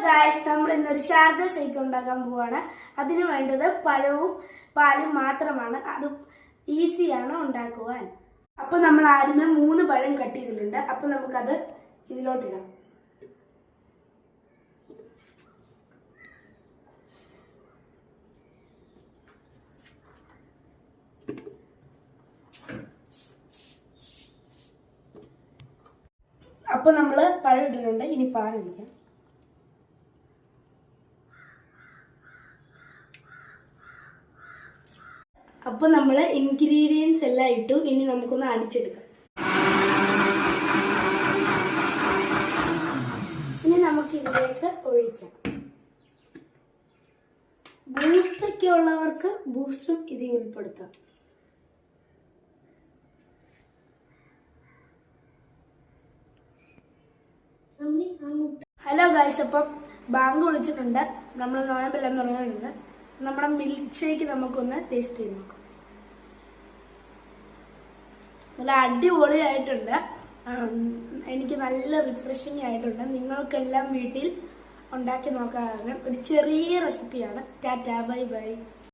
Guys, നമ്മൾ ഇന്നൊരു Sharjah shake ഉണ്ടാക്കാൻ പോവാണ്. അതിന് വേണ്ടത് പഴവും പാലും മാത്രമാണ്. അത് ഈസിയാണ് ഉണ്ടാക്കുവാൻ. അപ്പൊ നമ്മൾ ആദ്യമേ 3 പഴം കട്ട് ചെയ്തിട്ടുണ്ട്. അപ്പൊ നമുക്കത് ഇതിലോട്ടിടാം. അപ്പൊ നമ്മള് പഴം ഇട്ടിട്ടുണ്ട്. ഇനി പാൽ ഒഴിക്കാം. അപ്പൊ നമ്മള് ഇൻഗ്രീഡിയൻസ് എല്ലാം ഇട്ടു. ഇനി നമുക്കൊന്ന് അടിച്ചെടുക്കാം. ഇനി നമുക്ക് ഇതിലേക്ക് ഒഴിക്കാം. ബൂസ്റ്റൊക്കെ ഉള്ളവർക്ക് ബൂസ്റ്റും ഇതിൽ ഉൾപ്പെടുത്താം. ഹലോ ഗൈസ്, അപ്പം ബാങ്ക് വിളിച്ചിട്ടുണ്ട്. നമ്മൾ നോയമ്പെല്ലാം തുടങ്ങിയിട്ടുണ്ട്. നമ്മുടെ മിൽക്ക് ഷേക്ക് നമുക്കൊന്ന് ടേസ്റ്റ് ചെയ്ത് നോക്കാം. നല്ല അടിപൊളിയായിട്ടുണ്ട്. എനിക്ക് നല്ല റിഫ്രഷിങ് ആയിട്ടുണ്ട്. നിങ്ങൾക്കെല്ലാം വീട്ടിൽ ഉണ്ടാക്കി നോക്കാറുണ്ട്. ഒരു ചെറിയ റെസിപ്പിയാണ്. Tata, bye bye.